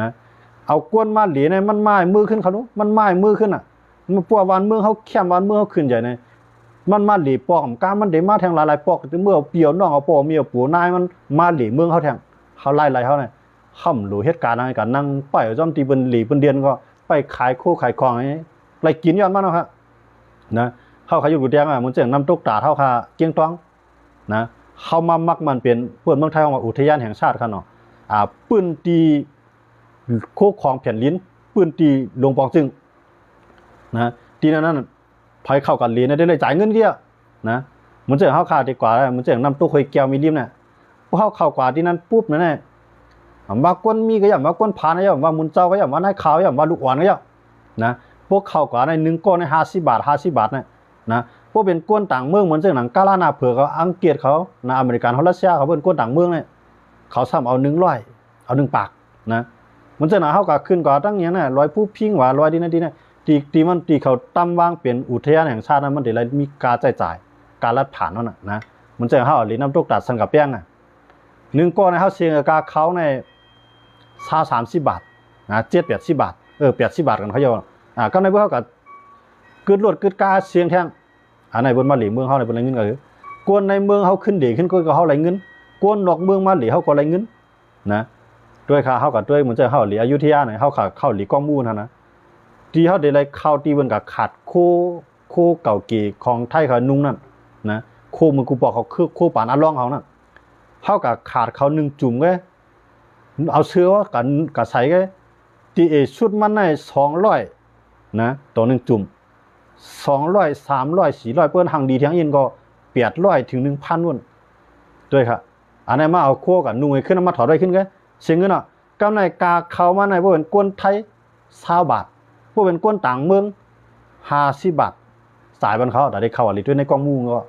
นะเอาก้นมาหลีในมันไม้มือขึ้นเขาดูมันไม้มือขึ้นอ่ะมันปัววันเมืองเขาแคมวันเมืองเขาขึ้นใหญ่ในมันมาหลีปอกการมันเดมาแทงหลายๆปอกเมื่อเปียวน้องเอาปอเมียปูนายมันมาหลีเมืองเขาแทงเขาไล่เขาเนี่ยห่ำหลูเหตุการณ์อะไรกันนั่งไปจอมตีเป็นหลีเป็นเดียนก็ไปขายคู่ขายของอะไรกินย้อนมากนะครับนะเข้าขายอยู่ดูแดงอ่ะมันจะน้ำตกตาเท่าค่ะเกียงตองนะเข้ามามักมันเป็นเพื่อนเมืองไทยของอุทยานแห่งชาติครับเนาะปืนตีโคกของแผ่นลิ้นปืนตีลงปองจึงนะตีนั้นพายเข้ากันเรียนได้เลยจ่ายเงินเดียวนะมันจะเข้าขาดีกว่ามันจะน้ำตู้เคยแก้วมีริมเนี่ยพอเข้ากว่าที่นั้นปุ๊บนั่นแหละว่าก้นมีก็อย่างว่าก้นผานก็อย่างว่ามุนเจ้าก็อย่างว่าให้ขาวอย่างว่าลูกอ่อนก็อย่างนะพวกเข้ากว่าใน1ก้อนใน50 บาทนะพวกเป็นก้นต่างเมืองเหมือนเจ้าหนังกาลานาเผือกเขาอังกฤษเขานะอเมริกันเขารัสเซียเขาเป็นก้นต่างเมืองเนี่ยเขาซ้ำเอา100เอา1 ปากนะมันจะหนาเข้ากับขึ้นกว่าตั้งอย่างนั้น100ผู้พิงว่า100ดีนะตีมันตีเขาตั้มวางเป็นอุทยานแห่งชาตินั้นมันเดี๋ยวมีการจ่ายการรัดผ่านนั่นนะมันจะเข้าหรือน้ำตกตัดสังกับแป้ง1ก้อนในเข้าเชียงกับเขาใน30 บาทนะ80 บาท80 บาทกันเขาโยนก็ในเบื้องเขากับกึดรวดกึดกาเชียงแท่งในบนมาหลีเมืองเขาในบนไรเงินก็คือกวนในเมืองเขาขึ้นเดี่ขึ้นก็เขาไรเงินกวนนอกเมืองมาหลีเขาก็ไรเงินนะด้วยค่ะเขากับด้วยมันจะเข้าหลีอยุธยาหน่อยเขาเข้าหลีก้องมูนนะที่เขาเดี๋ยวไรเข้าตีบนกับขาดโคเก่ากี่ของไทยเขานุ่งนั่นนะโคมือกูบอกเขาคือโคป่านอาล่องเขานั่นเขากับขาดเขา1 จุ่มก็เอาเชื้อกับใส่ก็ตีชุดมันใน200นะต่อ1 จุ่ม200 300 400เปิ้นหังดีเทียงอินก็800 ถึง 1,000 นู่นด้วยครับอันนี้มาเอาโคกับนุ่งขึ้นมาถอดได้ขึ้นก็เสียเงินกำไรกาเขามาในพวกเป็นก้นไทย20 บาทพวกเป็นก้นต่างเมือง50 บาทสายบันเขาแต่ได้เข้าอะไรด้วยในกองมูก็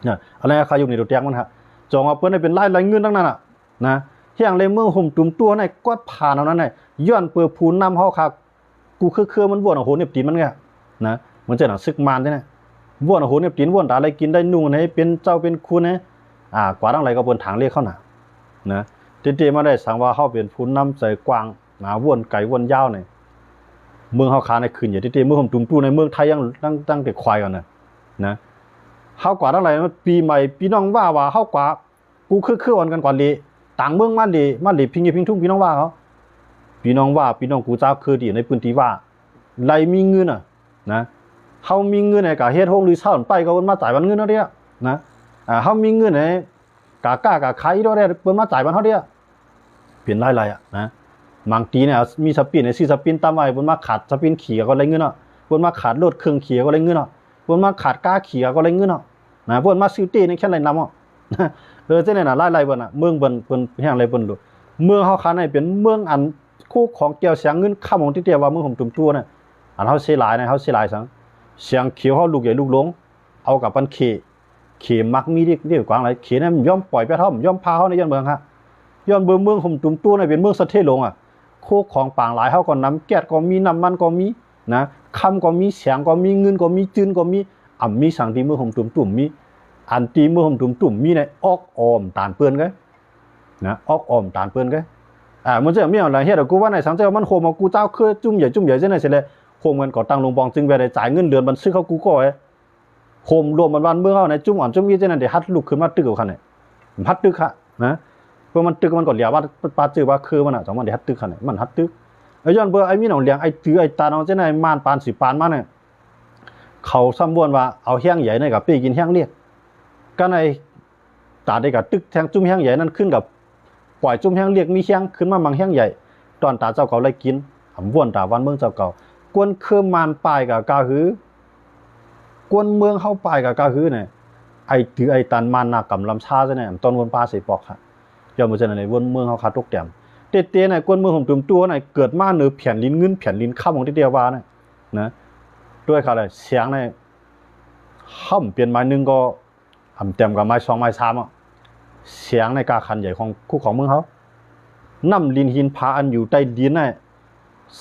เนี่ยอะไรเขาอยู่ในตัวแจงมันครับจองเอาเปิ้นได้เป็นไล่เงินทั้งนั้นนะเฮียงเลยเมืองห่มตุ่มตัวในกวาดผ่านเอานั้นย้อนเปิดผูนำเขาค่ะกูคือมันวนโอ้โหเนี่ยตีนมันไงนะมันจะหนังซึกมานใช่ไหมวนโอ้โหเนี่ยตีนวนตาอะไรกินได้นุ่งให้เป็นเจ้าเป็นคุณนะกว่าทั้งไรก็บนทางเรียกเข้าหนานะเตมาได้สั่งว่าเขาเป็นผูนำใจกว้างวนไก่วนยาวเนี่ยเมืองเขาขาในคืนอย่างเมืองห่มตุ่มตัวในเมืองไทยยังตั้งแต่ควายก่อนนะเขากว่าทั้งไรปีใหม่ปีน้องว่าเขากว่ากูคือวันกันกว่าเลยต่างเมืองมาดีพิงทุ่งพี่น้องว่าเขาพี่น้องกูเจ้าคือดีในพื้นที่ว่าไรมีเงินนะเขามีเงินในกะเฮ็ดห้องหรือเช่าไปก็มาจ่ายวันเงินเขาเดียนะเขามีเงินในกะกะขายเราได้เปิ้นมาจ่ายวันเขาเดียเปลี่ยนไรนะบางทีเนี่ยมีสปินในซีสปินตามไว้เปิ้นมาขาดสปินขี่ก็ไรเงินเปิ้นมาขาดรถเครื่องขี่ก็ไรเงินเปิ้นมาขาดก้าขี่ก็ไรเงินนะเปิ้นมาซิตี้ในแค่ไรนำเจ้าเนี่ยไล่เปิ้นเมืองเปิ้นแห่งไรเปิ้นดูเมืองเขาขาในเป็นเมืองอันคู่ของเกี่ยวเสียงเงินข้ามของที่เดียวว่าเมืองผมตุ่มตัวเนี่ยอันเขาเสียหลายนะเขาเสียหลายสังเสียงเขียวเขาลูกใหญ่ลูกหลงเอากับปันเขมักมีเรียกกว้างไรเขเนี่ยย่อมปล่อยไปท่อมย่อมพาเขาในย้อนเมืองฮะย้อนเมืองผมตุ่มตัวเนี่ยเป็นเมืองสะเทลงคู่ของป่างหลายเขาก็น้ำแก๊สก็มีน้ำมันก็มีนะคำก็มีเสียงก็มีเงินก็มีจืนก็มีมีสังตีเมืองผมตุ่มมีอันตีเมืองผมตุ่มมีในออกออมตานเปื้อนก็นะออกออมตานเปื้อนก็มันจะมีอะไรเฮ็ดกูว่าในสังเจ้ามันโคมกูเจ้าคือจุ่มใหญ่เช่นไหนเสร็จเลยโคมกันก่อตั้งลงบองจึงไปได้จ่ายเงินเดือนมันซื้อเขากูก็โคมรวมวันเมื่อเขาในจุ่มอ่อนจุ่มยี่เช่นนั้นเดี๋ยวฮัดลุกขึ้นมาตึกกับเขาเนี่ยฮัดตึกค่ะนะเพื่อมันตึกมันก่อนเหลียวว่าปาจื้อว่าคือมันจังมันเดี๋ยวฮัดตึกเขาเนี่ยมันฮัดตึกย้อนเบอร์มีหนองเลี้ยงตื้อตาน้องเช่นไหนม่านปานสิปานมาเนี่ยเขาซ้ำวนว่าเอาแห้งใหญ่ในกับปีกินแห้งเรียกก็ในตาได้กับตึกแทงจุ่มแห้งใหญ่นั้นขึ้นกับปล่อยจุ่มแห้งเรียกมีแห้งขึ้นมามังแห้งใหญ่ตอนตาเจ้าเก่าเลยกินวนตาวันเมืองเจ้าเก่ากวนเครื่องมานปลายกับกาหือกวนเมืองเข้าปลายกับกาหืเนี่ยถือตันมานหนักกับลำชาใช่ไหมตอนวนปลาใส่ปอกค่ะย้อนมาจากไหนวนเมืองเขาขาดตกแต้มเตะในกวนเมืองของตุ่มตัวเนี่ยเกิดมาเนื้อแผ่นลิ้นเงินแผ่นลิ้นข้ามของที่เดียวว่าเนี่ยนะด้วยค่ะเลยเสียงในห้ำเปลี่ยนไม้หนึ่งก็เต็มกับไม้2 ไม้ 3เสียงในกาคันใหญ่ของคู่ของเมืองเขาน้ำลินหินผาอันอยู่ใต้ดินเนี่ย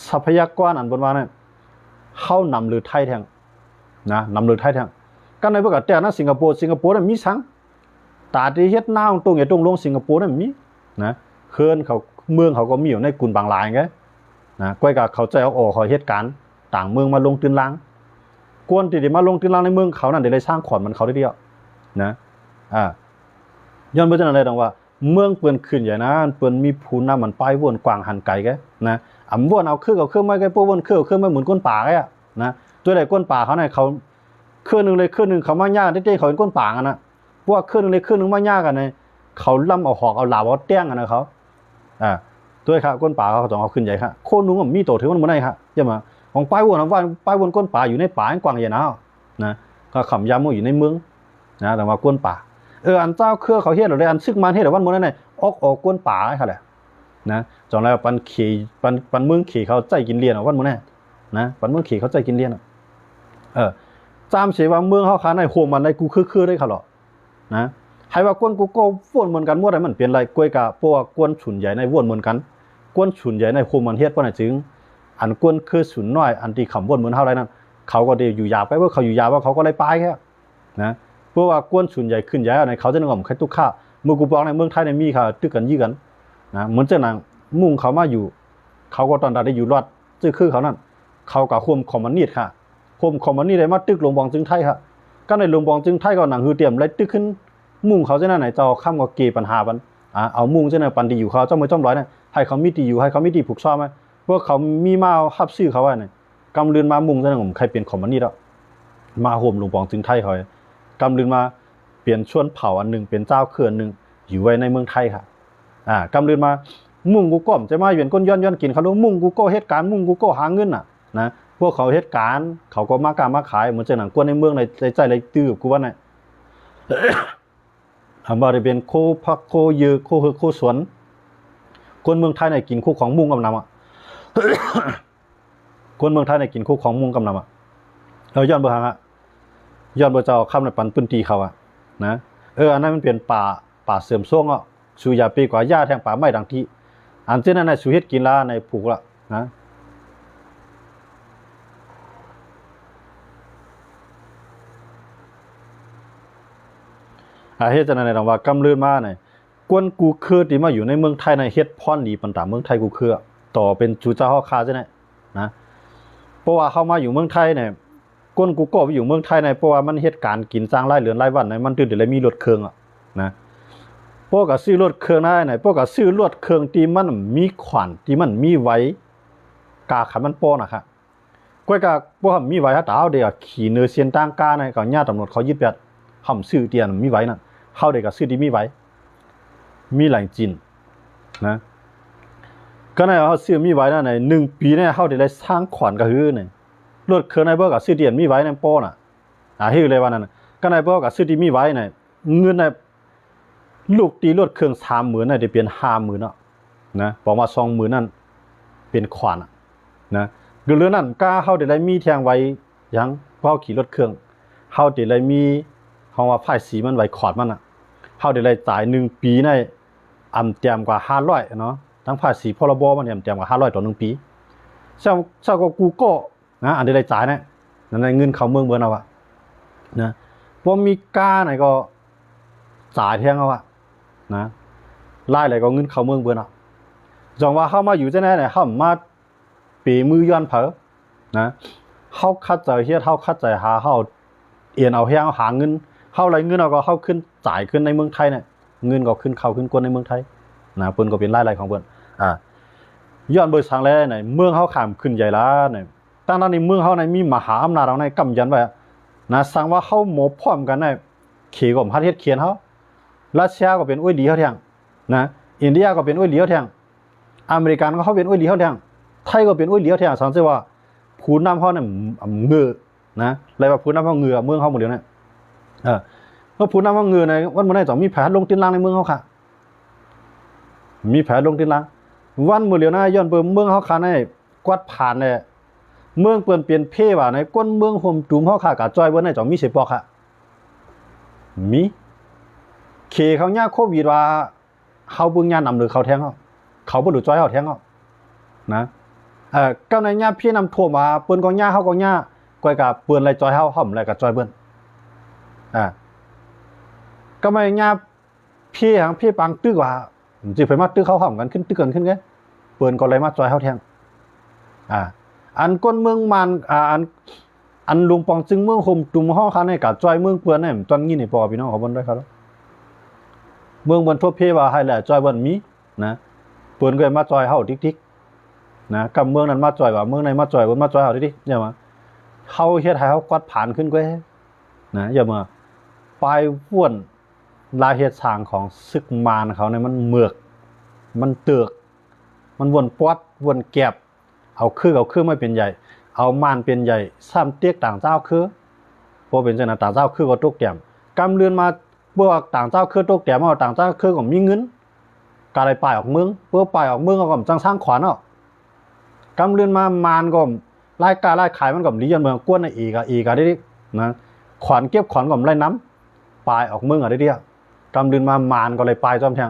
ทรัพยากรอันบนว่าเนี่ยเข้านำเรือไทยแทงนะนำเรือไทยแทงกันในพวกแต่นั้นสิงคโปร์เนี่ยมีสังตาที่เฮ็ดหน้าตรงอย่างตรงลงสิงคโปร์เนี่ยมีนะเขื่อนเขา เมืองเขาก็มีอยู่ในกุนบางหลายไงนะก้อยกับเขาใจเอาออกเขาเหตุการณ์ต่างเมืองมาลงตื้นล้างกวนที่มาลงตื้นล้างในเมืองเขานั่นได้สร้างขวัญมันเขาได้เดียวนะย้อนไปจนอะไรดังว่าเมืองเปิ้นขึ้นใหญ่นะเปิ้นมีภูน้ำมันป้ายวนกว้างหันไกลแกนะวนเอาเครื่องไม่แกพวกวนเครื่องไม่เหมือนก้นป่าแกนะตัวใดก้นป่าเขาเนี่ยเขาเครื่องนึงเลยเครื่องนึงเขามาย่าได้เขาเป็นก้นป่ากันนะพวกเครื่องนึงเลยเครื่องนึงมาย่ากันเนี่ยเขาล่ำเอาหอกเอาหลาบเอาเตี้ยงกันนะเขาด้วยครับก้นป่าเขาต้องเอาขึ้นใหญ่ครับโคนนุ่งมีโตถือมันเหมือนไงครับใช่ไหมของป้ายวนว่าป้ายวนก้นป่าอยู่ในป่ากว้างใหญ่นะก็ขำยำอยู่ในเมืองนะแต่ว่าก้นป่าอันเจ้าเครือเขาเฮ็ดหรืออันซึกมันเฮ็ดหรือวันมื้อนั้นน่ะออกก้นป่าไอ้ค่ะแหละนะจองแล้วปันขี่ปันเมืองขี่เขาใจกินเลียนวันมื้อนั้นนะปันเมืองขี่เขาใจกินเลียนจามเสียว่าเมืองเฮาคาในโฮมมันได้กูคือได้ค่ะหรอนะให้ว่าก้นกูก็วนเหมือนกันว่าได้มันเปลี่ยนไรกล้วยกะพวกก้นฉุนใหญ่ในวนเหมือนกันก้นฉุนใหญ่ในโฮมมันเฮ็ดบ่ได้จึงอันก้นคือฉุนน้อยอันที่ขำวนเหมือนเฮาไรนั่นเขาก็ได้อยู่ยาวไปว่าเขาอยู่ยาวว่าเขาก็เลยไปแค่นะเพราะว่ากวนส่วนใหญ่ขึ้นใหญ่ในเขาจะนึกว่าใครตุกข้าเมืองกูบอกในเมืองไทยในมีค่ะตึกกันยี่กันนะเหมือนเจ้านางมุ่งเขามาอยู่เขาก็ตอนได้อยู่รอดจื้อคือเขานั่นเขากับควมคอมมันนิดค่ะควมคอมมันนิดได้มาตึกหลวงบองจึงไทยค่ะก็ในหลวงบองจึงไทยก็หนังฮือเตรียมเลยตึกขึ้นมุ่งเขาเจ้าไหนเจ้าข้ามก็เกปัญหาปันเอามุ่งเจ้าไหนปันดีอยู่เขาเจ้ามือจ้อมร้อยเนี่ยให้เขามีตีอยู่ให้เขามีตีผูกซ้อมไหมพวกเขามีมาฮับซื้อเขาไว้เนี่ยกำเรือนมามุ่งเจ้าหน้าผมใครเป็นคอมมันนิดอ่ะมาโฮมหลวงบองจึงไทยเขากำลืนมาเปลี่ยนชวนเผ่าอันหนึ่งเป็นเจ้าเขื่อนหนึ่งอยู่ไว้ในเมืองไทยค่ะกำลืนมามุ่งกูก้มจะมาเวียนก้นย้อนกินเขาดูมุ่งกูก็เหตุการณ์มุ่งกูก็หาเงินนะพวกเขาเหตุการณ์เขาก็มาการมาขายเหมือนเจ้าหนังกวนในเมืองในใจเลยตื้อกูว่าไงบริเวณโคพักโคยือโคสวนคนเมืองไทยในกินคู่ของมุ่งกำนำคนเมืองไทยในกินคู่ของมุ่งกำนำเราย้อนเบอร์หางย้อนบ่เจ้าคำในปันปืนตีเขานะอันนั้นมันเป็นป่าเสื่อมโทรมสูยาปีกว่าหญ้าแทงป่าไม้ดังที่อันเจ้านั้นในสูเฮ็ดกินลาในผูกละนะเฮ็ดจังนั้นว่ากำเลื่อนมาเนี่ยกวนกูคือที่มาอยู่ในเมืองไทยในเฮ็ดพรดีปันตามเมืองไทยกูคือต่อเป็นจูเจ้าเฮาคาจังได๋นะเพราะว่าเข้ามาอยู่เมืองไทยเนี่ยก้นกูก็ไปอยู่เมืองไทยในเพราะว่ามันเหตุการณ์กินสร้างรายเรือนรายวันในมันตื่นแต่เลยมีรถเครื่องนะพวกก็ซื้อรถเครื่องได้ไหนพวกก็ซื้อรถเครื่องที่มันมีขวัญที่มันมีไว้กาขันมันป้อนะครับก้อยกาพวกมีไว้ถ้าตาเดียวขี่เนื้อเสียนต่างกาในก็ญาติตำรวจเขายึดแบบห่ำซื้อเตียนมีไว้นั่นเข้าเด็กก็ซื้อที่มีไว้มีหลายจินนะก็ในเขาซื้อมีไว้นั่นใน1 ปีเนี่ยเข้าเด็กได้สร้างขวัญก็คือเนี่ยรถเครื่องในเบิกกับซื้อเตียนมีไว้ในป้อน่ะเฮ้ยเลยว่านั่นก็ในเบิกกับซื้อที่มีไว้ในเงินในลูกตีรถเครื่อง30,000น่ะได้เปลี่ยน50,000นะบอกว่า20,000นั่นเป็นขวัญนะเรื่องนั้นกล้าเฮาได้มีแทงไว้ยังเฮาขี่รถเครื่องเฮาได้มีเฮาว่าไฟสีมันไว้ขอดมันเฮาได้จ่าย1 ปีในเตรียมกว่า500เนาะทั้งภาษีพรบมันเตรียมกว่า500ต่อ1 ปีเจ้าก็กูก็นะอันได้จ่ายเนี่ยนั่นเงินเขาเมืองเบิ่นเอานะบ่มีกล้าไหนก็จ่ายแทงเอานะไล่อะไรก็เงินเขาเมืองเบิ่นจังว่าเฮามาอยู่จังได๋เนี่ยเฮามาปีมือย้อนเผอนะเฮาคัดใจเฮ็ดเฮาคัดใจหาเฮาเอียนเอาแฮงหาเงินเฮาไหลเงินเอาก็เฮาขึ้นจ่ายขึ้นในเมืองไทยเนี่ยเงินก็ขึ้นเข้าขึ้นกวนในเมืองไทยนะเพิ่นก็เป็นรายของเพิ่นย้อนเบิ่งทางแลเนี่ยเมืองเฮาข้ามขึ้นใหญ่ล้าเนี่ยตั้งนั้นในเมืองเฮาในมีมหาอำนาจเอาในกำยันไว้นะสั่งว่าเฮาหมอบพร้อมกันในเขก็พัดเฮ็ดเขียนเฮารัสเซียก็เป็นอ้วยดีเฮาแท้งนะอินเดียก็เป็นอ้วยดีเฮาแท้งอเมริกันก็เขาเป็นอ้วยดีเฮาแท้งไทยก็เป็นอ้วยดีเฮาแท้งสังเกตว่าผู้นำเฮาเนี่ยเงือนะอะไรว่าผู้นำเฮาเงือเมืองเฮาหมดเดียวเนี่ยเพราะผู้นำเฮาเงือในวันมื้อนี้ต้องมีแผนลงตินล่างในเมืองเฮาค่ะมีแผนลงตินล่างวันมื้อเดียวนะย้อนเบิ่งเมืองเฮาค่ะในกวาดผ่านเนี่ยเมืองเปิ้นเปลี่ยนเพว่าในก้นเมืองห่มจุ่มเฮาค่ะกะจ้อยเบิ่นได้จ่อมีเสปอกค่ะมีเคเขาย่าโควิดว่าเฮาเบิ่งย่านำหรือเขาแทงเขาบ่รู้จ้อยเฮาแทงนะก็ในย่าพี่นำท่วมว่าเปิ้นก็ย่าเฮาก็ย่าก้อยกะเปิ้นไหลจ้อยเฮาห่อมไหลกะจ้อยเบิ่นก็ไม่ย่าพี่หังพี่ปังตึกว่า จิไปมาตื้อเข้าห้องกันขึ้นตื้อกันขึ้นไงเปิ้นก็เลยมาจอยเฮาแทงอันก้นเมืองมันอันลุงปองจึงเมืองห่มตุ่มห้องคันให้กับจอยเมืองเปิ้นเนี่ยตอนนี้นี่พอพี่น้องขอบนด้วยครับเมืองบนทั่วเพว่าให้แหละจอยบนมีนะเปิ้นก็มาจอยเฮาทิกๆนะกับเมืองนั้นมาจอยว่าเมืองไหนมาจอยบนมาจอยเฮาทิกๆอย่ามาเฮาเฮ็ดให้เฮากวาดผ่านขึ้นก็นะอย่ามาปลายว่วนลายเฮ็ดสร้างของซึกมารเขาเนี่ยมันเมือกมันเตือกมันวนปอดวนแก็บเอาคือไม่เป็นใหญ่เอามานเป็นใหญ่ซ้ำเตียกต่างเจ้าคือพอเป็นจังนั้นต่างเจ้าคือก็ตกแต้มกำเรือนมาเพื่อต่างเจ้าคือตกแต้มเอาต่างเจ้าคือก็มีเงินกาเลยปลายออกเมืองเพื่อปลายออกเมืองก็จังสร้างขวัญเอากำเรือนมามานก็ไล่กาไล่ขายมันก็ลียันเมืองกวนอีกได้ดินะขวัญเก็บขวัญก็ไล่น้ำปลายออกเมืองได้ดิกำเรือนมามานก็เลยปลายจอมแทง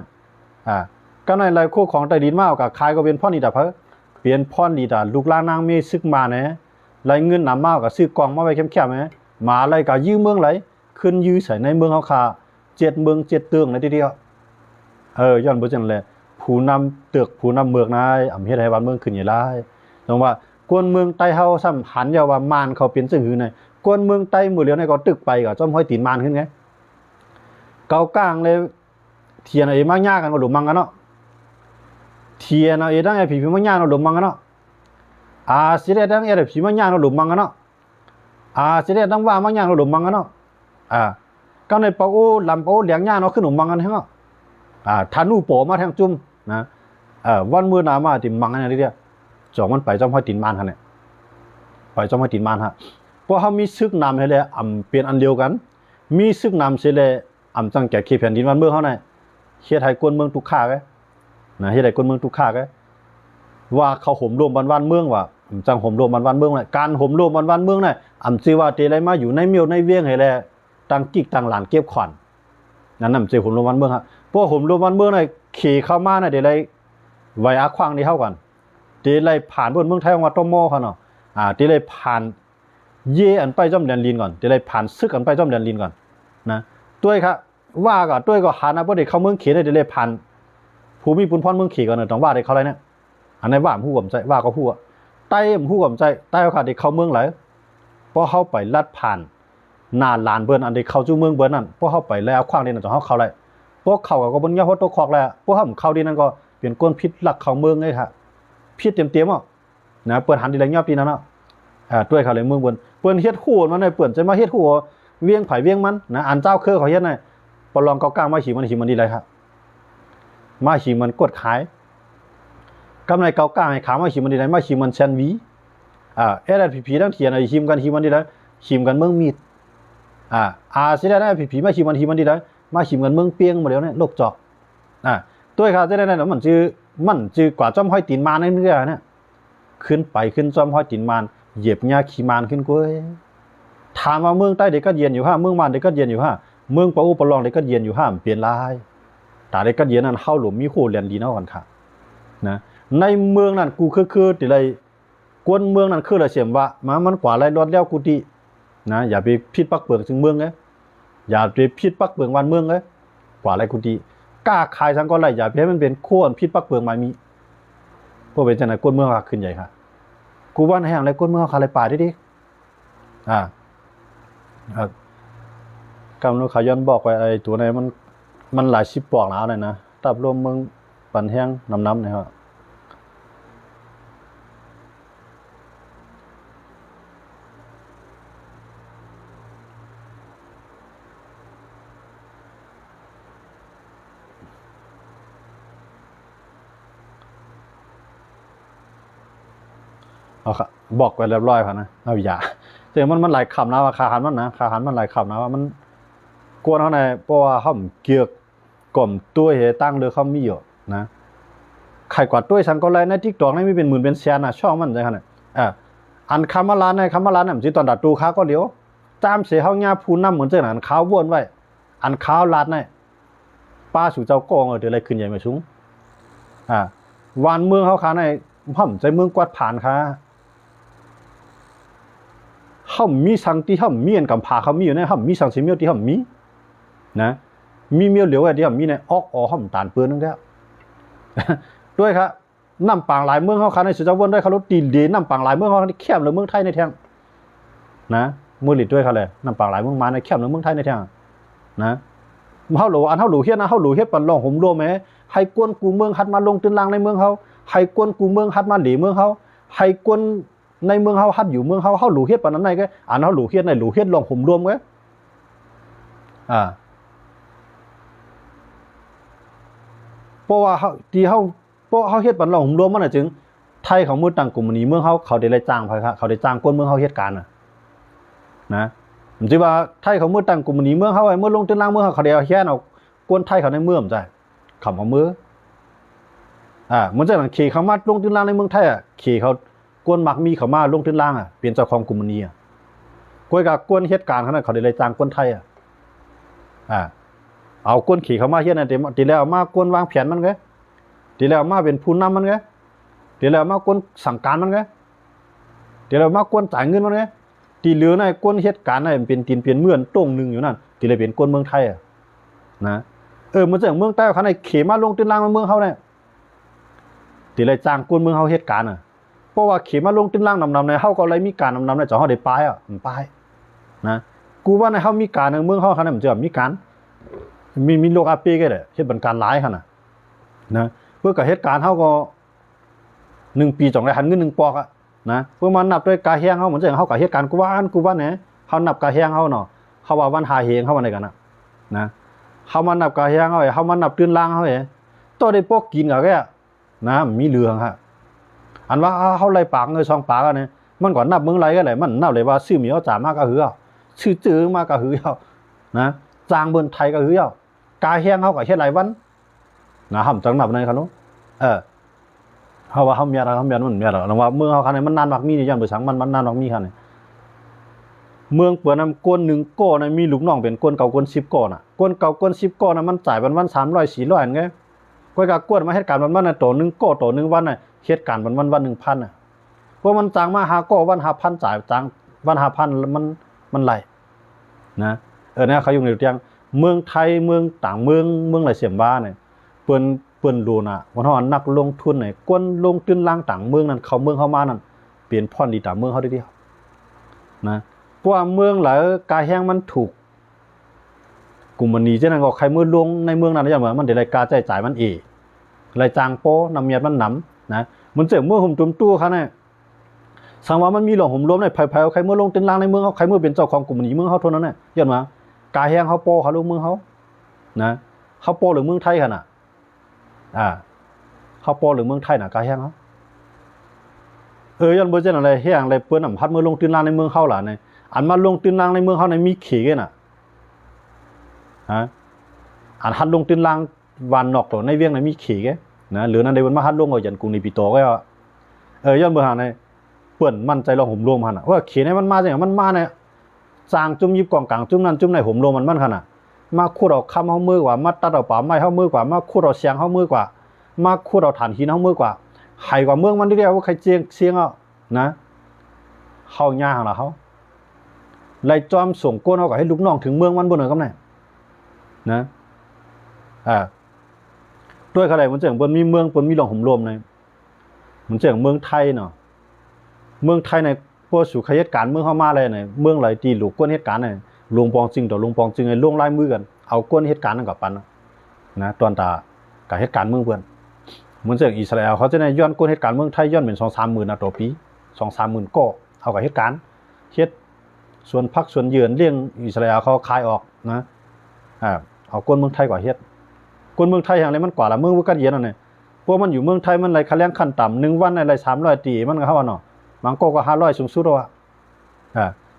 ก็ในรายคู่ของใต้ดินมากับขายก็เป็นพ่อนี่ดาเพอเปลี่ยนพ่อนี่ดาลูกลานางมีซึกมาเนี่ยรายเงินนำมากับซื้อกองมาไว้เข้มๆไหมมาอะไรกับยื้อเมืองไหลขึ้นยื้อใส่ในเมืองเขาขา7 เมือง7 เตืองในทีเดียวย้อนบ่จังเลยผู้นำเตือกผู้นำเมืองนายอำเฮ็ดให้บ้านเมืองขึ้นใหญ่หลายตรงว่ากวนเมืองใต้เฮาซ้ำหันยาว่ามานเขาเป็นจังหือในกวนเมืองใต้มื้อเหลียวในก็ตึกไปก็จ้อมห้อยตีนมานขึ้นไงเกากลางเลยเทียนไอ้มากยากกันก็หลุมมังกันเนาะเทียนไอ้ดังไอ้ผีมากยากเนาะหลุมมังกันเนาะสิได้ดังไอ้ผีมากยากเนาะหลุมมังกันเนาะสิได้ดังว่ามากยากเนาะหลุมมังกันเนาะก็ในปะโอ้ลำปะโอ้เลี้ยงยากเนาะขึ้นหลุมมังกันเนาะทานูโปมาแทงจุ่มนะวันมื้อหน้ามาติมังอันนี้เด้อจอกมันไปจ้อมห้อยตีนมานคั่นแหละไปจ้อมห้อยตีนมานฮะเพราะเฮามีซึกนำให้แลเป็นอันเดียวกันมีซึกนำเสิแลจังแก่เขตแผ่นดินบ้านเมืองเฮาน่ะเฮ็ดให้กวนเมืองทุกข้าไว้นะเฮ็ดให้กวนเมืองทุกข้าไว้ว่าเขาห่มรวมบ้านเมืองว่าจังห่มรวมบ้านเมืองน่ะการห่มรวมบ้านเมืองน่ะชื่อว่าเตไรมาอยู่ในเมียวในเวียงให้แลตั้งกิกตั้งหลานเก็บขวัญนั่นชื่อห่มรวมบ้านเมืองฮะเพราะห่มรวมบ้านเมืองน่ะขี่เข้ามาน่ะเดไรไว้อาขวางนี่เฮากันเดไรผ่านบนเมืองไทยว่าตมคั่นเนาะเดไรผ่านเยอันไปจ้อมแดนลินก่อนเดไรผ่านซึกอันไปจ้อมแดนลินก่อนนะด้วยครับว่าก็ด้วยก็หานะบ่ได้เข้าเมืองเขตได้เลยพันภูมิปุนพรเมืองเขตก่อนต้องว่าได้เข้าอะไรเนี่ยอันไหนว่าผู้กำใจว่าก็ผู้ใต้ผู้กำใจใต้เขาขาดได้เข้าเมืองหลายเพราะเฮาไปลัดผ่านหน้าลานเบิ่นอันได้เข้าจู่เมืองเบิ่นนั่นเพราะเฮาไปแล้วขวางนี่น่ะต้องเฮาเข้าได้พวกเขาก็บ่ยอฮอดตกคอกแล้วพวกเฮาเข้าดีนั่นก็เป็นก้นพิษหลักเข้าเมืองเลยครับพิษเต็มๆอ่ะนะเปิ้นหันดีแลยอบปีนั้นเนาะด้วยเขาเลยเมืองเบิ่นเปิ้นเฮ็ดฮู้มันได้เปิ้นจะมาเฮ็ดฮู้เวียงไผเวียงมันนะอันเจ้าคือเขาเฮ็ดน่ะปลองเกาๆมาหิมันดีเลยครับมาหิมันกดขายกำไรเกาๆให้ขาวมาหิมันดีเลยมาหิมันแซนวีผีทั้งเทียนไอ้หิมกันหิมันดีเลยหิมกันเมืองมีดสิได้ผีมาหิมันดีเลยมาหิมกันเมืองเปียงหมดแล้วเนี่ยโลกจอกตัวครับจะได้แล้วมันจือกว่าจ้อมห้อยตีนมานนี่เรื่อยเนี่ยขึ้นไปขึ้นจ้อมห้อยตีนมานเหยียบหญ้าขี้มานขึ้นก้อยถามว่าเมืองใต้เด็กก็เย็นอยู่เมืองมานเด็กก็เย็นอยู่เมืองปะอุปลองเด็กก็เย็นอยู่เปลี่ยนลายแต่เด็กก็เย็นนั้นเข้าหลุมมีโคเรียนดีเนาะกันค่ะนะในเมืองนั้นกูคือติไรกวนเมืองนั้นคืออะไรเสียมว่ามันกว่าไรรอดแล้วกูตินะอย่าไปพิษปักเปิงถึงเมืองเลยอย่าไปพิษปักเปิงวันเมืองเลยกว่าไรกูติกล้าขายสังก็ไรอย่าไปให้มันเป็นโค่นพิษปักเปิงมามีพวกเป็นจังไหนกวนเมืองขึ้นใหญ่ค่ะกูว่าให้อะไรกวนเมืองขาอะไรป่าดิกำลังขย้อนบอกไปไอ้ตัวไหนมันหลายชิบปอกแล้วเลยนะตับรวมเมืองปั่นแห้งน้ำนะครับเอาค่ะบอกไปเรียบร้อยค่ะนะเอาอย่าแต่มันหลายคำนะว่าคาหันมันนะคาหันมันหลายคำนะว่ามันกวนเขาในเพราะว่าเขาเกี่ยวก่อมตัวเหตั้งเรือเขามีอยู่นะใครกว่าตัวฉันก็เลยในทิกตอกนี่มีเป็นหมื่นเป็นแสนนะช่องมันใช่ขนาดอันคำว่าร้านในคำว่าร้านเนี่ยมันจีตอนดัดตูค้าก็เดี๋ยวตามเสียเขาเนี่ยพูนน้ำเหมือนเจ้าหน้าเขาวนไว้อันเขาลาดในป้าสู่เจ้ากองเดี๋ยวอะไรขึ้นใหญ่มาสูงวันเมืองเขาค้าในพ่อมใจเมืองกวาดผ่านค่ะเขามีสังที่เขามีอันกำพาเขามีอยู่ในเขามีสังสีเมียวที่เขามีนะมีเมียวเหลียวไอ้ที่เขามีในออกเขาตานเปื้อนนั่นแหละ ด้วยครับน้ำปางหลายเมืองเขาคันในสุจวนด้วยเขารถดีน้ำปางหลายเมืองเขาที่เข้มหรือเมืองไทยในแท่งนะมือหลิดด้วยเขาเลยน้ำปางหลายเมืองมาในเข้มหรือเมืองไทยในแท่งนะเขาหลูอันเขาหลูเฮ็ดนะเขาหลูเฮ็ดปันรองห่มรวมไหมให้กวนกูเมืองฮัดมาลงตื้นล่างในเมืองเขาให้กวนกูเมืองฮัดมาหลีเมืองเขาให้กวนในเมืองเขาฮัดอยู่เมืองเขาหลูเฮ็ดปันนั้นไหนก็อันเขาหลูเฮ็ดในหลูเฮ็ดลองห่มรวมก็เพราะว่าเขาเฮ็ดปันลองห่มรวมมันจึงไทยของมือต่างกลุ่มนี้เมืองเขาได้จ้างไปครับเขาได้จ้างกวนเมืองเขาเฮ็ดการนะผมคิดว่าไทยเขาเมื่อตั้งกลุ่มนี้เมืองเขาเมื่อลงตื้นล่างเมืองเขาเดียวแค่เอากวนไทยเขาในเมืองใจขำเอามือมันจะขี่เขามาลงตื้นล่างในเมืองไทยขี่เขากวนมักมีเขามาลงตื้นล่างเปลี่ยนเจ้าของกลุ่มนี้กวนกับกวนเหตุการณ์เขาเนี่ยเขาได้เลยจ้างกวนไทยเอากวนขี่เขามาเฮ็ดนั่นตีแล้วมากวนวางแผนมันไงตีแล้วมาเป็นผู้นำมันไงตีแล้วมากวนสั่งการมันไงตีแล้วมากวนจ่ายเงินมันไงตีเหลือในก้นเหตุการณ์เป็นตีนเปลี่ยนเมื่อนตรงหนึ่งอยู่นั่นตีเลยเป็นก้นเมืองไทยนะมันจะอย่างเมืองใต้เขาในเขมาลงตื้นล่างเมืองเขาเนี่ยตีเลยจ้างก้นเมืองเขาเหตุการณ์เพราะว่าเขมาลงตื้นล่างนำในเขาก็เลยมีการนำในจ่อเขาได้ป้ายป้ายนะกูว่าในเขามีการในเมืองเขาเนี่ยมันจะมีการมีโลกอาเป้ก็เลยเหตุบันการร้ายขนาดนะเพื่อกับเหตุการณ์เขาก็1 ปี2 หันเงิน1 ปอกนะเพื่อมันนับด้วยกาแห้งเขาเหมือนจะเขากับเหตุการณ์กูว่าเนี่ยเขานับกาแห้งเขาเนาะเขาว่าวันหาเฮงเขาวันไหนกันนะเขามานับกาแห้งเขามานับตื้นล่างเขาตัวได้พวกกินกับแกนะมีเรื่องฮะอันว่าเขาไล่ปากเงยซองปากกันเนี่ยมันก่อนนับเมืองไรก็เลยมันนับเลยว่าซื้อหมีเอาจ่ามากก็หือชื่อจื้อมากก็หือนะจางเบิ้นไทยก็หือกาแห้งเขากับเฮ็ดไรวันนะห้ามจังนับในเขาเนาะเขาว่าเขาเมียเรามันเมียเราลองว่าเมืองเขาคันนี้มันนานมากมีนี่ย้อนไปสังมันนานมากมีคันนี้เมืองเปิดน้ำก้น1 ก้อนมีลูกน้องเป็นก้นเก่าก้น10 ก้อนก้นเก่าก้น10 ก้อนมันจ่ายวัน300 400ไงก้อยกก้นมาเหตุการณ์วันโต1 ก้อโต1 วันเหตุการณ์วัน 1,000เพราะมันจ้างมา5 ก้อวัน 5,000จ่ายจ้างวัน 5,000มันไหลนะเนี่ยเขาอยู่ในเตียงเมืองไทยเมืองต่างเมืองไรเสียมบ้าเนี่ยเปิ้นดูนะวันเขานักลงทุนเนี่ยก้นลงตื้นล่างต่างเมืองนั่นเขาเมืองเข้ามานั่นเปลี่ยนพ่อนดีต่างเมืองเขาได้เดียวนะเพราะว่าเมืองหลายกายแห้งมันถูกกลุ่มมันนี้เช่นนั้นก็ใครเมื่อลงในเมืองนั้นอย่างเหมือนมันเดี๋ยวรายการจ่ายมันรายจางโป้นำเมียมันหนำนะมันเจ๋งเมื่อหุ่มจุ่มตู้เขาเนี่ยสังว่ามันมีหลงหุ่มล้มในไผ่ใครเมื่อลงตื้นล่างในเมืองเขาใครเมื่อเป็นเจ้าของกลุ่มนี้เมืองเขาเท่านั้นเนี่ยอย่างเหมือนกายแห้งเขาโป้เขาลงเมืองเขานะเขาโป้หรือเมืองไทยขนาดเขาโปหรือเมืองไทยน่ะกาแห้งเขาย้อนเบอร์เจนอะไรแห้งอะไรเปิ้นพัดเมื่อลงตื้นล่างในเมืองเขาหล่ะเนี่ยอันมาลงตื้นล่างในเมืองเขาในมีขี่กันอันฮัดลงตื้นล่างวันนอกตัวในเวียงในมีขี่กันนะหรือนั่นในวันมาฮัดลงเอาอย่างกรุงในปีโตก็ย้อนเบอร์หาในเปิ้นมั่นใจลองห่มรวมหันว่าขี่ในมันมาอย่างมันมาเนี่ยจางจุ่มยิบกองกลางจุ่มนั่นจุ่มในห่มรวมมันขนาดมาคู่เราคำเขามือกว่ามาตัดเราป่าไม้เขามือกว่ามาคู่เราเสียงเขามือกว่ามาคู่เราฐานหินเขามือกว่าไข่กว่าเมืองมันเรียกว่าใครเสียงนะเขาย่างละเขาไล่จอมส่งก้นเขาก็ให้ลูกน้องถึงเมืองมันบนหน่อยก็ได้นะด้วยอะไรมันเจ๋งบนมีเมืองบนมีหลงห่มรวมเลยมันเจ๋งเมืองไทยเนาะเมืองไทยในพวกสู่ขยันการเมืองเข้ามาเลยเนี่ยเมืองไหลตีหลูกก้นเหตุการณ์เนี่ยลงปองจริงต่อลงปองจริงไอ้ล่วงไล่มือกันเอาก้นเหตุการณ์นั่นกับปันนะตอนตากับเหตุการณ์เมืองเพื่อนเหมือนจากอิสราเอลเขาจะในย้อนก้นเหตุการณ์เมืองไทยย้อนเป็น2-3 หมื่นต่อปี2-3 หมื่นก็เอากับเหตุการณ์เฮ็ดส่วนพักส่วนเยือนเลี้ยงอิสราเอลเขาคายออกนะเอาก้นเมืองไทยกว่าเฮ็ดก้นเมืองไทยอย่างไรมันกว่าละเมืองวุ้กันเย็นนั่นเนี่ยพวกมันอยู่เมืองไทยมันไรค่าแรงขั้นต่ำ1 วันอะไร300 ตีมันก็เข้าว่าเนาะบางก็500สูงสุดแล้ว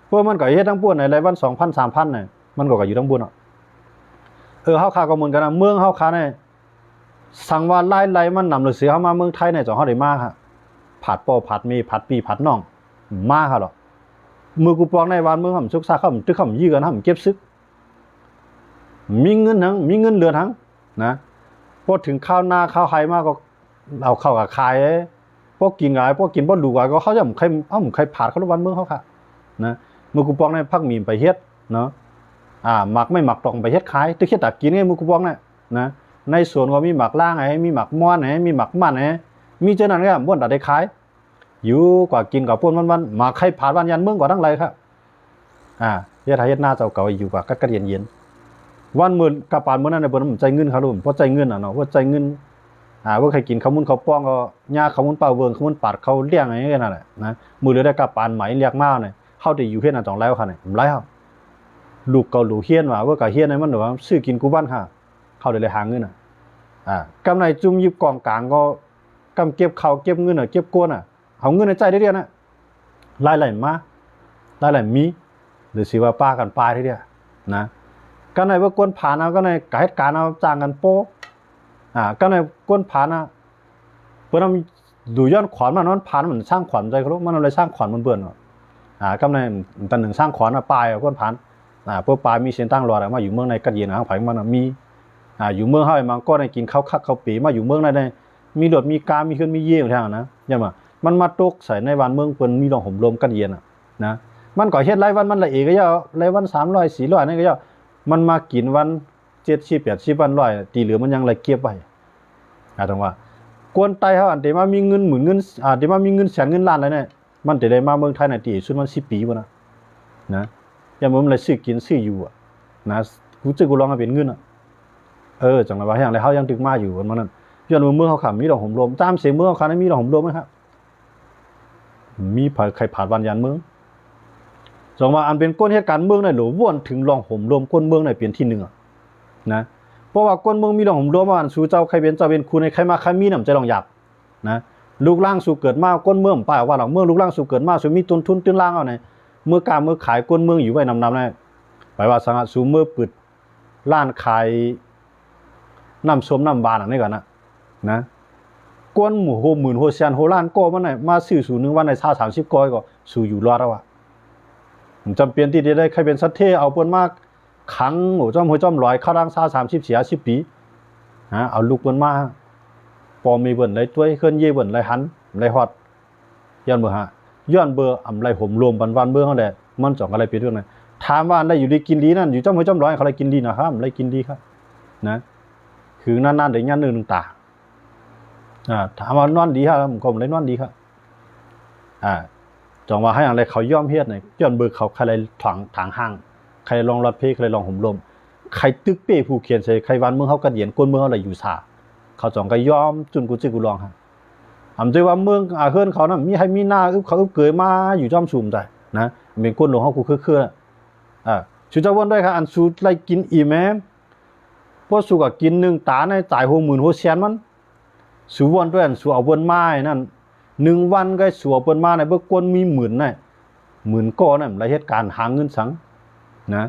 พวกมันก็เฮ็ดทั้งปวงในรายวัน 2,000 3,000เนี่ยมันก็อยู่ทั้งปวงเฮาค้าก็เหมือนกันเมืองเฮาค้าเนี่ยสั่งว่าไล่มันนำหรือเสือเฮามาเมืองไทยเนี่ยจ่อเฮาได้มาฮะผัดปอผัดมีผัดปีผัดน้องมาฮะหรอมือกูปองในวันเมืองหำซุกซาเขาตึกเขายี่กันหำเก็บซึกมีเงินทั้งมีเงินเหลือทั้งนะพอถึงข้าวหน้าข้าวไฮมากก็เอาเข้ากับขายพวกกินไงพวกกินพวกดูก็เขาจะใครผัดเขาทุกวันเมืองเขาค่ะนะมือกูปองในพักมีไปเฮ็ดเนาะหมักไม่หมักตองไปเฮ็ดขายตึกเฮ็ดตักกินไงมือกูปองเนี่ยนะ ในสวนก็มีหมักล่างไงมีหมักม้อนไงมีหมักมันไงมีเจ้านั้นก็ม้วนตัดได้ขายอยู่กว่ากินกับพวกวันหมาใครผ่านวันยันเมืองกว่าทั้งไรครับเฮ็ดไทยเฮ็ดหน้าเจ้าเก่าอยู่กว่ากัดเย็นวันมื้อกระปานมื้อนั้นในเบิ่นใจเงินเขาลุ่มเพราะใจเงินเนาะว่าใจเงินว่าใครกินข้าวมุ้นข้าวป้องก็ยาข้าวมุ้นเป่าเวิงข้าวมุ้นปาดเขาเลี้ยงอะไรอย่างเงี้ยนั่นแหละนะมือเหลือได้กระปานไหมเรียกมาเนี่ยเฮาได้อยู่เฮ็ดน่ะต้องแล้วค่ะเนี่ยผมไล่เฮาลูกเก่าลูกเฮียนว่าก็เฮียนให้มันว่าซื้อกินกูบ้านค่ะเขาได้เลยหาเงินกำไรจุ่มยิบกองกลางก็กำเก็บข้าวเก็บเงินเก็บกวนเอาเงินในใจได้เดียวนะรายไหลมาได้แหละมีหรือสิว่าป้ากันปลายทีเดียวนะก็ในว่ากวนผ่านเอาก็ในกเหตุการณ์เอาจ้างกันโป๊ก็ในกวนผ่านเพื่อนดูย้อนขวานมันผ่านมันสร้างขวัญใจเขาลูกมันอะไรสร้างขวัญมันเบื่อเนาะก็ในตันหนึ่งสร้างขวัญปลายกวนผ่านพวกปลายมีเส้นตั้งรอมาอยู่เมืองในกัดเย็นไผ่มันมีอยู่เมืองเฮามันก็ในกินข้าวคักข้าวปีมาอยู่เมืองในมีรถมีกามีขึ้นมีเยี่ยมทางนะยังมันมาตกใส่ในวันเมืองเปิ้นมีลองห่มลมกัดเย็นนะมันก่อเฮ็ดไรวันมันละเอียดก็ย่อไรวัน300 400นั่นก็ย่อมันมากินวัน70 80วัน100ตีเหลือมันยังไรเก็บไว้ตรงว่ากวนไตเฮาอันเดมามีเงินหมื่นเงินเดมามีเงินแสนเงินล้านอะไรเนี่ยมันจะได้มาเมืองไทยน่ะตีสุดมัน10 ปีบ่นะอย่างมันเลยซื้อกินซื้ออยู่นะกูจะกูลองให้เป็นเงินจังว่าอย่างไรเฮายังตึกมาอยู่มันนั้นย้อนเมืองเฮาขำมีดอกห่มลมตามเสียเมืองเฮาคันมีดอกห่มลมมั้ยครับมีใครผ่านวันยันเมืองจังว่าอันเป็นก้นเหตุการณ์เมืองเนี่ยหรือว่นถึงรองห่มรวมก้นเมืองในเปลี่ยนที่1นะเพราะว่าก้นเมืองมีรองห่มรวมว่าอันสู่เจ้าใครเป็นเจ้าเป็นคุณในใครมาใครมีน้ำใจรองหยับนะลูกล่างสู่เกิดมาก้นเมืองป้าว่าหลังเมืองลูกล่างสู่เกิดมาสู่มีต้นทุนตื้นล่างเอาเนี่ยเมื่อกาเมื่อขายก้นเมืองอยู่ไว้นำๆเนี่ยไปว่าสังหารสู่เมื่อปิดร้านขายน้ำส้มน้ำบานอันนี้ก่อนนะก้นหมู่โหมื่นโหแสนโหล้านก็มันไหนมาซื้อสู่1วันใน30 ก้อยก็สู่อยู่รอดแล้วจำเป็นที่จะได้ใครเป็นสัตเทเอาเปิ้นมากขังโหจ้อมหัวจ้อมลอยเข้าร่าง30 40 ปีเอาลูกเปิ้นมาปอมีเบิ่นไรตัวเคลื่อนเย่เบิ่นไรหันไรฮอดย้อนเบอร์ย้อนเบอร์อำไรห่มรวมวันเบอร์เฮาแหละมันจ่องอะไรไปด้วยนะถามว่าได้อยู่ดีกินดีนั่นอยู่จ้อมหัวจ้อมลอยเขาอะไรกินดีนะครับอะไรกินดีครับนะคือนานๆได้ยันนึงตาถามว่านอนดีครับผมก็เลยนอนดีครับจองว่าให้อย่างไรเขาย่อมเฮ็ดเนี่ยย้อนเบิกเขาใครเลยถางห้างใครลองรถเพใครลองห่มลมใครตึกเป้ผู้เขียนใส่ใครวันเมืองเขากระเดียนก้นเมืองเขาอะไรอยู่ซาเขาจองก็ย่อมจุนกูจิกูลองฮะใจว่าเมืองเฮือนเขานะมีให้มีหน้าเขาเกยมาอยู่จ้อมสูมใจนะเป็นก้นหลวงเขากูคือชูเจ้าวนด้วยครับอันสูไรกินอีแม่พวกสูก็กิน1 ตาในจ่าย60,000 60,000มันสูวนด้วยอันสูเอาวนไม้นั่น1 วันก็สัวเปิ้นมาในเบิ่กวนมี10,000น่ะ10,000ก้อนน่ะรายเหตุการณ์หาเงินสังนะ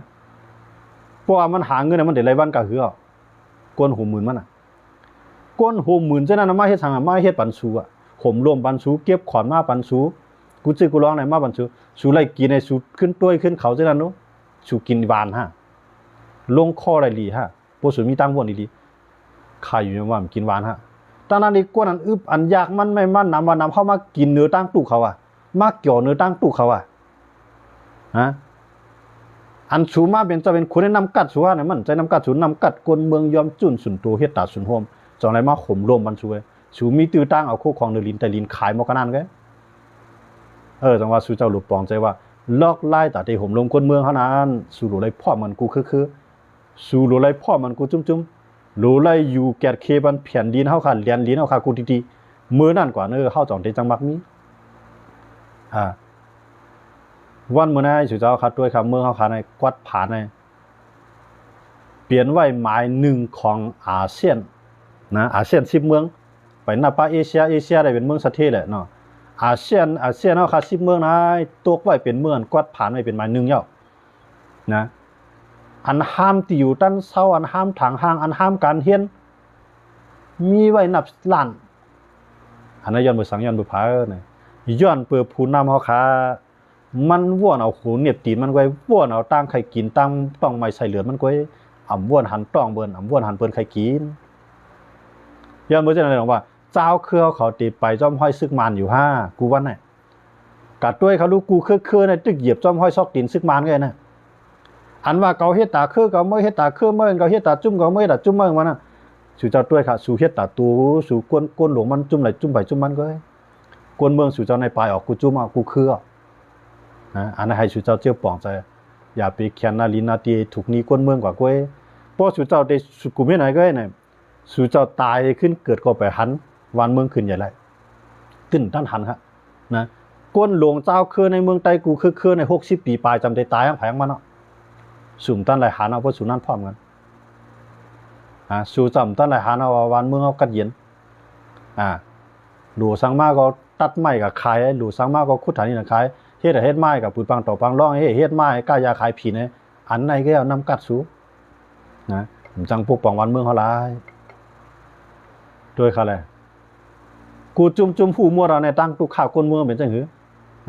เพราะว่ามันหาเงินมันได้รายวันก็คือกวน60,000มันกวน60,000จังนั้นมาเฮ็ดสังมาเฮ็ดปันสูห่มรวมปันสูเก็บขอนมาปันสูกูซื้อกูร้องไหนมาปันสูไล่กินในสูขึ้นต้วยขึ้นเขาจังนั้นเนาะสูกินหวานลงคอได้ดีบ่สูมีตังบ่ดีๆขายอยู่ว่ามันกินหวานตอนนั้นอีกกวนอันอันยากมันไม่มันนำว่านำเข้ามากินเนื้อตั้งตู้เขามาเกี่ยวเนื้อตั้งตู้เขาอันสูมาเป็นจะเป็นคนในนำกัดสูเนี่ยมันใจนำกัดสูนำกัดกวนเมืองยอมจุ่นสุนตัวเฮ็ดตาสุนโฮมจองไรมาข่มรวมมันสูมีตื้อตั้งเอาโคของเนลินแต่ลินขายมอกนั่นก็จังว่าสูเจ้าหลุดปองใจว่าลอกไล่ตาที่ห่มลงกวนเมืองเท่านั้นสูหลุดไรพ่อมันกูคือสูหลุดไรพ่อมันกูจุ่มรู้ไรอยู่แกดเคบันเพียนดินเฮาค่ะเรียนลิ้นเฮาค่ะกูดีๆมื้อนั่นกว่าเฮาจ่องได้จังมักมีวันมื้อนั้นสุเจ้าค่ะด้วยครับเมืองเฮาค่ะในกวัดผาในเปลี่ยนไว้หมาย1ของอาเซียนนะอาเซียน10 เมืองไปนับปาเอเชียได้เป็นเมืองสัตว์เทศแหละเนาะอาเซียนเฮาค่ะ10 เมืองนะตกไว้เป็นเมืองกวัดผาไว้เป็นหมาย1ย่อนะอันห้ามที่อยู่ตั้นเศร้าอันห้ามถางห้างอันห้ามการเฮียนมีไว้นับล้านอันนั้นย้อนเบอร์สังย้อนเบอร์พาเนี่ยย้อนเปิดผู้นำเขาขามันว่วนเอาหูเน็บตีนมันไว้ว่วนเอาตั้งไข่กินตั้งต้องไม่ใส่เหลือมันไว้อ่ำว่วนหันต้องเบิ่นอ่ำว่วนหันเปิ้นไข่กินย้อนเบอร์จะไหนหรอกว่าเจ้าเครือเขาติดไปจ้อมห้อยซึกมันอยู่กูวันไหนกัดด้วยเขาลูกกูเครือในตึกเหยียบจ้อมห้อยซอกตีนซึกมันไงนะอันว่าเขาเฮ็ดตาคือเขาไม่เฮ็ดตาคือเมื่อเขาเฮ็ดตาจุ่มเขาไม่เฮ็ดตาจุ่มเมื่อมัน สู่เจ้าด้วยค่ะสู่เฮ็ดตาตูสู่กวนหลวงมันจุ่มไหลจุ่มไปจุ่มมันก็กวนเมืองสู่เจ้าในปลายออกกูจุ่มเอากูคือนะอันนั้นให้สู่เจ้าเจียวป่องใจอย่าไปแคนนาลีนาตีถูกนี้กวนเมืองกว่าก้อยเพราะสู่เจ้าได้สุกุมให้ไหนก็เนี่ยสู่เจ้าตายขึ้นเกิดก็ไปหันวันเมืองขึ้นใหญ่ไรขึ้นท่านหันครับนะกวนหลวงเจ้าคือในเมืองไต้กูคือใน60 ปีปลายจำได้ตายทั้งแผงมันเนาะสุ่มตั้นไหลหันเอาเพราะสู่นั่นพร้อมกันสู่จำตั้นไหลหันเอาวันเมืองเอากัดเย็นหลูสังมาก็ตัดไม้กับขายหลูสังมาก็ขุดฐานนี่นะขายเฮ็ดไม้กับปืนปังต่อปังร่องเฮ็ดไม้ก้ายาขายผีเนี่ยอันไหนก็เอานำกัดสู้นะผมจังปกป้องวันเมืองเขาหลายด้วยค่ะเลยกูจุ่มผู้มัวเราในตั้งตุกข่าวก้นเมืองเป็นจังหือ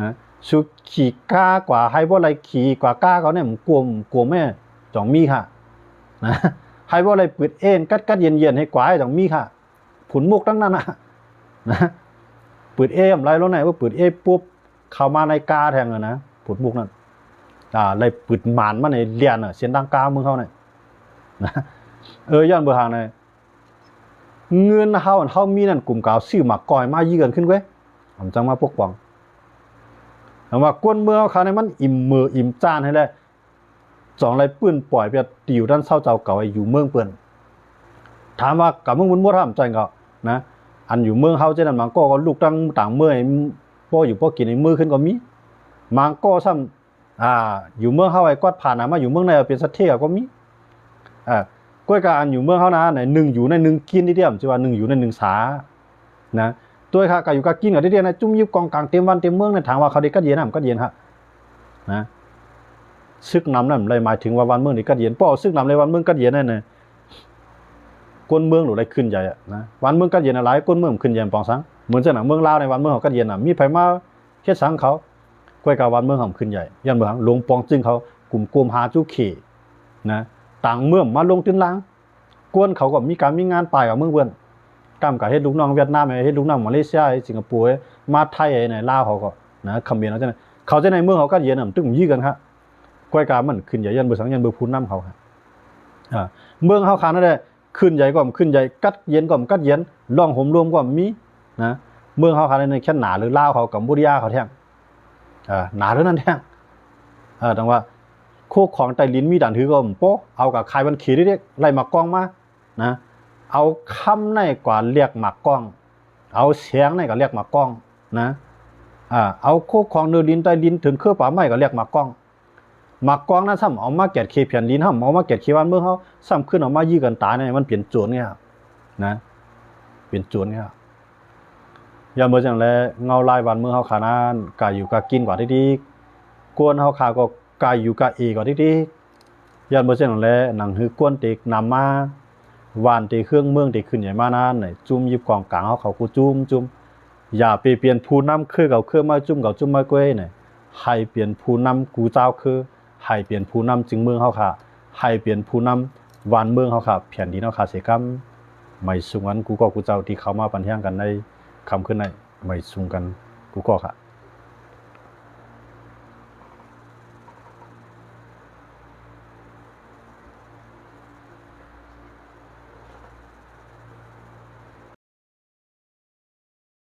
นะสุขี่ก้ากว่าให้บ่อะไรขี่กว่าก้าเขาเนี่ยผมกลัวแม่จ่องมีค่ะนะให้บ่อะไรปืดเอ็นกัดเย็นให้กว่าให้จ่องมีค่ะผุนมุกตั้งนั้นนะปืดเอ็มไรแล้วไหนว่าปืดเอ็ปุ๊บเข้ามาในกาแทงเลยนะผุนมุกนั่นเลยปืดหมานมาในเลียนเสียงดังกาเมืองเขาเนี่ยนะย้อนเบอร์หางเลยเงินเขามีนั่นกลุ่มเก่าซื้อหมากก่อยมายี่กันขึ้นเว้ยผมจังมาปกป้องแต่ว่ากวนเมืองเขาในมันอิ่มมืออิ่มจานให้เลยสองไรปืนปล่อยไปอยู่ด้านเศร้าเจ้าเก่าอยู่เมืองเปื่อนถามว่ากับเมืองมุนมัวทำใจก็นะอันอยู่เมืองเขาเจนั้นมันก็ลูกต่างเมื่อพ่ออยู่พ่อกินในมือขึ้นก็มีมันก็ซ้ำอยู่เมืองเขาไอ้กอดผ่านมาอยู่เมืองในเป็นสัตว์เที่ยวก็มีก้อยการอยู่เมืองเขานะไหนหนึ่งอยู่ในหนึ่งกินที่เดียวจะว่าหนึ่งอยู่ในหนึ่งสานะตัวค่ะก็อยู่กับกินกับที่เดียวนะจุ่มยิบกองกลางเต็มวันเต็มเมืองในถามว่าเขาได้กัดเย็นก็เย็นฮะนะซึกนำนั่นเลยหมายถึงว่าวันเมืองนี่กัดเย็นป้อซึกนำเลยวันเมืองกัดเย็นนั่นเนี่ยก้นเมืองหรืออะไรขึ้นใหญ่นะวันเมืองกัดเย็นอะไรก้นเมืองขึ้นใหญ่ปองสังเหมือนเจ้าหนังเมืองลาวในวันเมืองเขากัดเย็นมีไผมาเฮ็ดสังเขาก้อยกับวันเมืองเขาขึ้นใหญ่ยันเมืองหลวงปองจึงเขากลุ่มกลมหาจุเขนะต่างเมืองมาลงตื้นล้างกวนเขาก็มีการมีงานไปกับเมืองเพื่อนกำกับเฮ็ดลูกน้องเวียดนามเฮ็ดลูกน้องมาเลเซียสิงคโปร์มาไทยในลาวเขาก็นะคำเมียนเขาจะในเมืองเขาก็เย็นตึ้งยี่กันครับก้อยกามันขึ้นใหญ่ยันเบอร์สังยันเบอร์พูนน้ำเขาครับเมืองเขาขานั่นแหละขึ้นใหญ่ก็ขึ้นใหญ่กัดเย็นก็กัดเย็นล่องห่มรวมก็มีนะเมืองเขาขาในแค่หนาหรือลาวเขากับบุรียาเขาแท่งหนาเท่านั้นแท่งแต่ว่าโคกของไตลิ้นมีด่านถือก็โป๊ะเอากับใครมันขี่เรียกไล่หมากกล้องมานะเอาคำในกว่าเรียกหมากกล้องเอาเสียงในก็เรียกหมากกล้องนะเอาโคกของเนื้อลิ้นไตลิ้นถึงเครื่องป่าไม้ก็เรียกหมากกล้องนั้นซ้ำเอามาแกะเคเพียนลิ้นห้ามเอามาแกะเควันเมื่อเขาซ้ำขึ้นเอามายี่กันตาเนี่ยมันเปลี่ยนโจรเนี่ยนะเปลี่ยนโจรเนี่ยอย่าเมื่อจังเลยเงาลายวันเมื่อเขาขานั้นกายอยู่กากินกว่าที่ดีกวนเขาขาก็กายอยู่กาเอกว่าที่ดียันเมื่อเช่นนั้นแหละหนังหือกวนเด็กนำมาวานเตะเครื่องเมืองเตะขึ้นใหญ่มานานไหนจุ่มยิบกองกลางเขากูจุ่มอย่าไปเปลี่ยนผู้นำคือเขาเครื่องมาจุ่มเขาจุ่มมาก้วยไหนให้เปลี่ยนผู้นำกูเจ้าคือให้เปลี่ยนผู้นำจึงเมืองเขาค่ะให้เปลี่ยนผู้นำวานเมืองเขาค่ะแผ่นดินเขาค่ะเสกำไม่สุงันกูก็กูเจ้าที่เขามาปันเทียงกันในคำขึ้นในไม่สุงกันกูก็ค่ะ